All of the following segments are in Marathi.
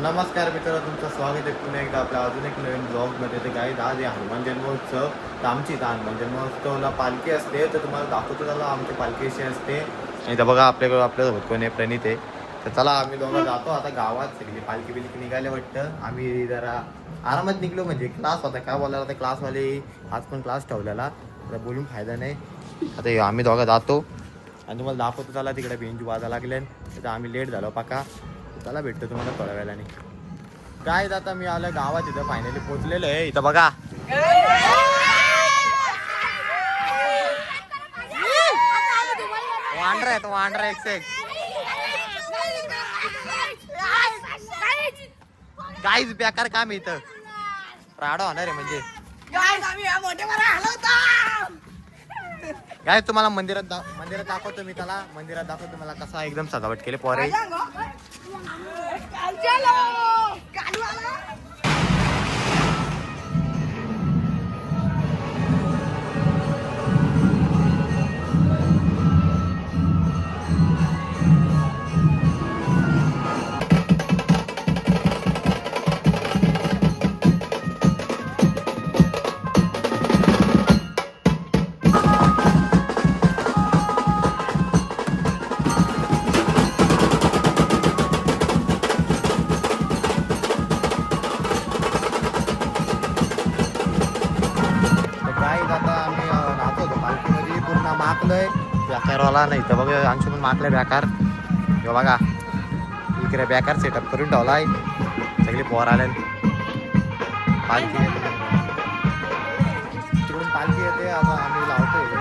नमस्कार मित्रांनो, तुमचं स्वागत आहे पुन्हा एकदा आपल्या अजून एक नवीन ब्लॉगमध्ये. ते काय आज आहे हनुमान जन्मोत्सव. तर आमची इथं हनुमान जन्मोत्सवला पालखी असते, तर तुम्हाला दाखवतो. त्याला आमची पालखी अशी असते. आणि तर बघा आपल्यासोबत कोण आहे, प्रणित आहे. तर चला आम्ही दोघं जातो आता गावात. सगळी पालखी बिलकी निघायला वाटतं. आम्ही जरा आरामात निघलो, म्हणजे क्लास होता काय बोलायला. तर क्लासवाले आज पण क्लास ठेवलेला, तर बोलून फायदा नाही. आता आम्ही दोघं जातो आणि तुम्हाला दाखवतो. त्याला तिकडे बेंजू वाजा लागले, तर आम्ही लेट झालो पाका. चला भेटतो तुम्हाला थोड्या वेळाने. काय आता मी आलं गावात, इथं फायनली पोहोचलेलो आहे. इथं बघा वांडर आहे, तो वांडर एक से काहीच बेकार काम आहे इथं. राडा होणार आहे म्हणजे. काय तुम्हाला मंदिरात दाखवतो मी. त्याला मंदिरात दाखवतो मला कसा एकदम सजावट केली पोरे. माकलंय बेकारवाला नाही तर बघा. आमची पण माकलंय बेकार. बघा इकडे बेकार सेटअप करून ठेवलाय. सगळे पोर आले. पालखी येते तिकडून, पालखी येते. आता आम्ही लावतोय.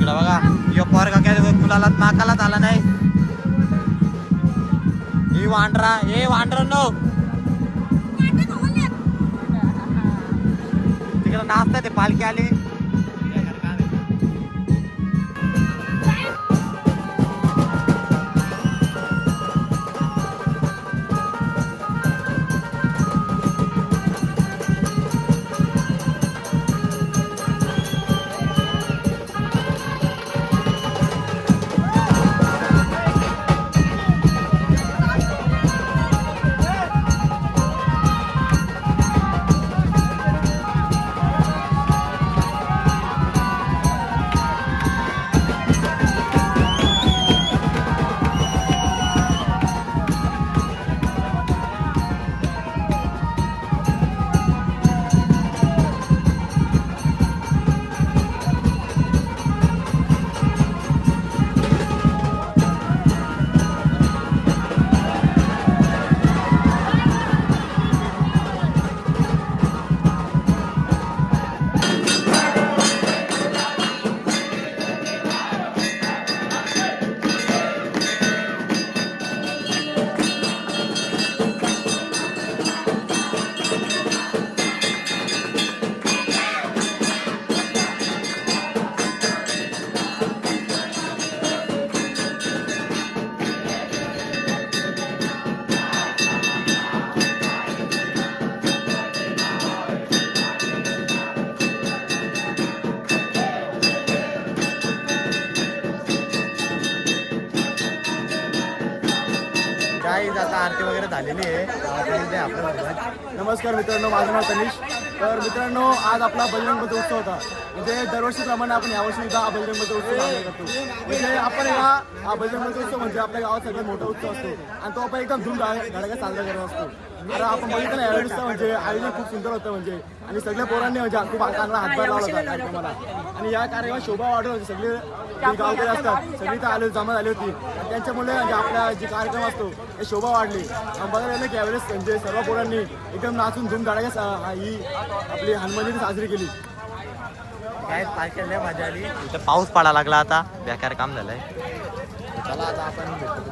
बघा यो पोरगा काय मुलाला नाकालाच आला नाही. ही वांडरा, हे वांडरा नो तिकडे नाचता ते पालखी आली. काही आता आरती वगैरे झालेली आहे आपल्याबरोबर. नमस्कार मित्रांनो, माझं नाव तनिष. तर मित्रांनो, आज आपला बजरंगबली उत्सव होता. म्हणजे दरवर्षीप्रमाणे आपण यावर्षी सुद्धा हा बजरंगबली उत्सव साजरा करतो. म्हणजे आपण हा बजरंगबली उत्सव म्हणजे आपल्या गावात सगळ्यात मोठा उत्सव असतो आणि तो आपण एकदम धडाक्यात साजरा करत असतो. आता आपण बघितलं ना यावेळेस म्हणजे आयोजन खूप सुंदर होतं म्हणजे आणि सगळ्या पोरांनी म्हणजे खूप चांगला हातभार लावला होता कार्यक्रमाला. आणि या कार्यक्रमात शोभा वाढत होती. सगळे जे गावकरी असतात सगळी तर जमा झाली होती आणि त्यांच्यामुळे म्हणजे आपला जे कार्यक्रम असतो ते शोभा वाढली. बघायला गेलं की यावेळेस म्हणजे सर्व पोरांनी एकदम नाचून धूमधडाक्यात ही आपली हनुमान जयंती साजरी केली. काय पार्कला मजा आली. इथं पाऊस पडा लागला आता बेकार काम झालंय. चला आता आपण भेटू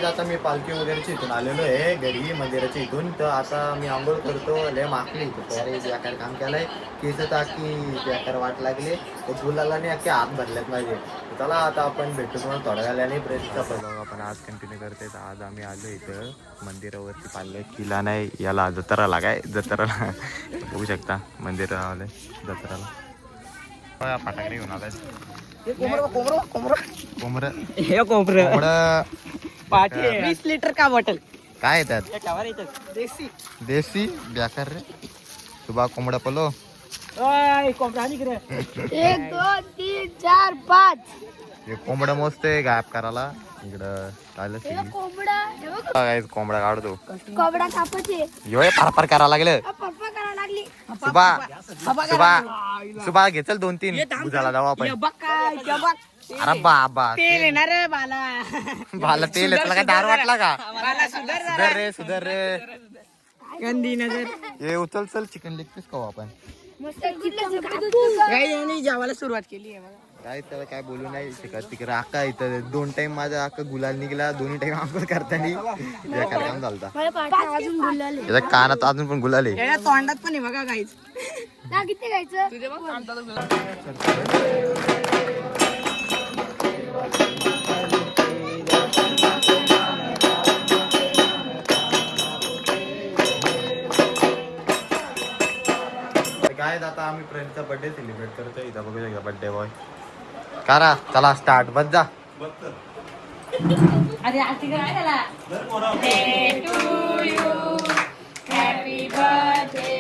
आता मी पालखी वगैरेची इथून आलेलो आहे घरी मंदिराच्या इथून. तर आता मी आंघोळ करतो. लय माखली अरे बेकार काम केलंय. केस टाकी बेकार वाट लागले. तर गुलाला नाही अख्खे हात भरल्यात माझे. चला आता आपण भेटू तुम्हाला थोड्या वेळाने प्रयत्न करतो. आपण आज कंटिन्यू करते. आज आम्ही आलो इथं मंदिरावरती पाहिलं किल्ला नाही याला जत्राला काय जत्राला बघू शकता मंदिर आलंय जत्राला. फटाकडे घेऊन आलाय. कोंबडं 20 लीटर का बॉटल काय येतात देसी बेकार रे. सुबा कोंबडा पलो 1 2 3 4 5 हे कोंबडा मस्त आहे गायब करायला इकडं चाललं कोंबडा काढतो. कोबडा कापाचे यो फार करायला लागलं. पप्पा करा लागली. सुबा घे चल 2-3 बुजाला जाऊ आपण. अरे बाबा तेल येणार रे बाला भाला तेल तुला काय दार वाटला का. बाला सुधर सुधर रे गंदी नजर. हे उचल चल चिकन लेग पीस खाऊ आपण. मस्त चिकन काही यांनी जेवायला सुरुवात केली आहे बघा. काय त्याला काय बोलू नाही शिकत तिकडे अक्का इथं 2 टाइम माझा अक्का गुलाल निघाला. 2 टाइम आंघोळ करताना या कार्यक्रम झालता. अजून बोलले याच्या कानात अजून पण गुलाल आहे. याच्या तोंडात पण आहे बघा काहीच. ना किती घ्यायचं काय आता आम्ही फ्रेंडचा बर्थडे सेलिब्रेट करतोय. इथं बघू शकता बर्थडे बॉय करा. चला स्टार्ट बस जा. अरे आरती काय झाला. Happy birthday